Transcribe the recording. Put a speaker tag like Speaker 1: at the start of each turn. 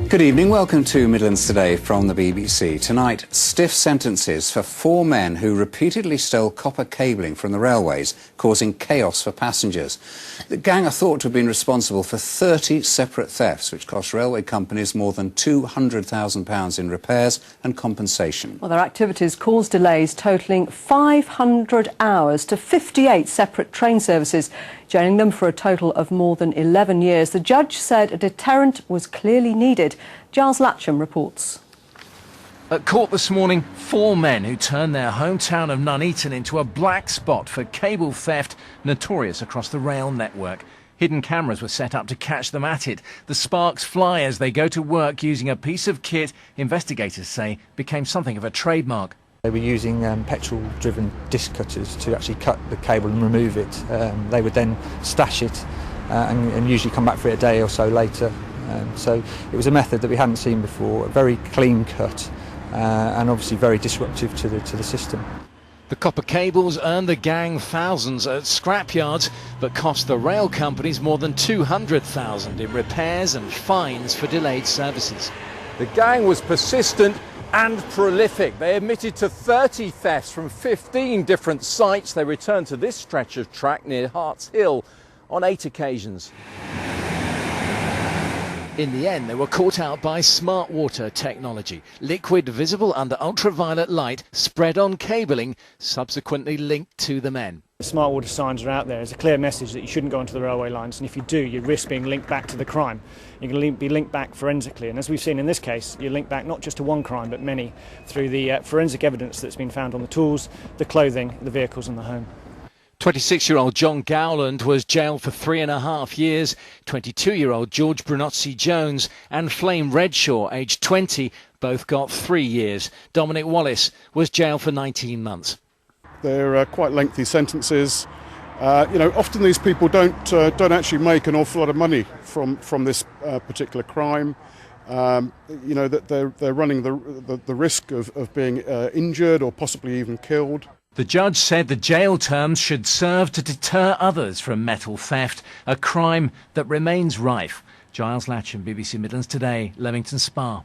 Speaker 1: Good evening, welcome to Midlands Today from the BBC. Tonight, stiff sentences for 4 men who repeatedly stole copper cabling from the railways, causing chaos for passengers. The gang are thought to have been responsible for 30 separate thefts, which cost railway companies more than £200,000 in repairs and compensation.
Speaker 2: Well, their activities caused delays totalling 500 hours to 58 separate train services, jailing them for a total of more than 11 years. The judge said a deterrent was clearly needed. Giles Latcham reports.
Speaker 3: At court this morning, 4 men who turned their hometown of Nuneaton into a black spot for cable theft, notorious across the rail network. Hidden cameras were set up to catch them at it. The sparks fly as they go to work using a piece of kit investigators say became something of a trademark.
Speaker 4: They were using petrol-driven disc cutters to actually cut the cable and remove it. They would then stash it and usually come back for it a day or so later. So it was a method that we hadn't seen before, a very clean cut and obviously very disruptive to the system.
Speaker 3: The copper cables earned the gang thousands at scrapyards, but cost the rail companies more than £200,000 in repairs and fines for delayed services.
Speaker 5: The gang was persistent and prolific. They admitted to 30 thefts from 15 different sites. They returned to this stretch of track near Harts Hill on 8 occasions.
Speaker 3: In the end, they were caught out by SmartWater technology, liquid visible under ultraviolet light spread on cabling, subsequently linked to the men.
Speaker 6: The SmartWater signs are out there. It's a clear message that you shouldn't go onto the railway lines, and if you do, you risk being linked back to the crime. You're going to be linked back forensically, and as we've seen in this case, you're linked back not just to one crime, but many, through the forensic evidence that's been found on the tools, the clothing, the vehicles and the home.
Speaker 3: 26-year-old John Gowland was jailed for 3.5 years. 22-year-old George Brunozzi-Jones and Flame Redshaw, aged 20, both got 3 years. Dominic Wallace was jailed for 19 months.
Speaker 7: They're quite lengthy sentences. Often these people don't actually make an awful lot of money from this particular crime. That they're running the risk of being injured or possibly even killed.
Speaker 3: The judge said the jail terms should serve to deter others from metal theft, a crime that remains rife. Giles Latcham, BBC Midlands Today, Leamington Spa.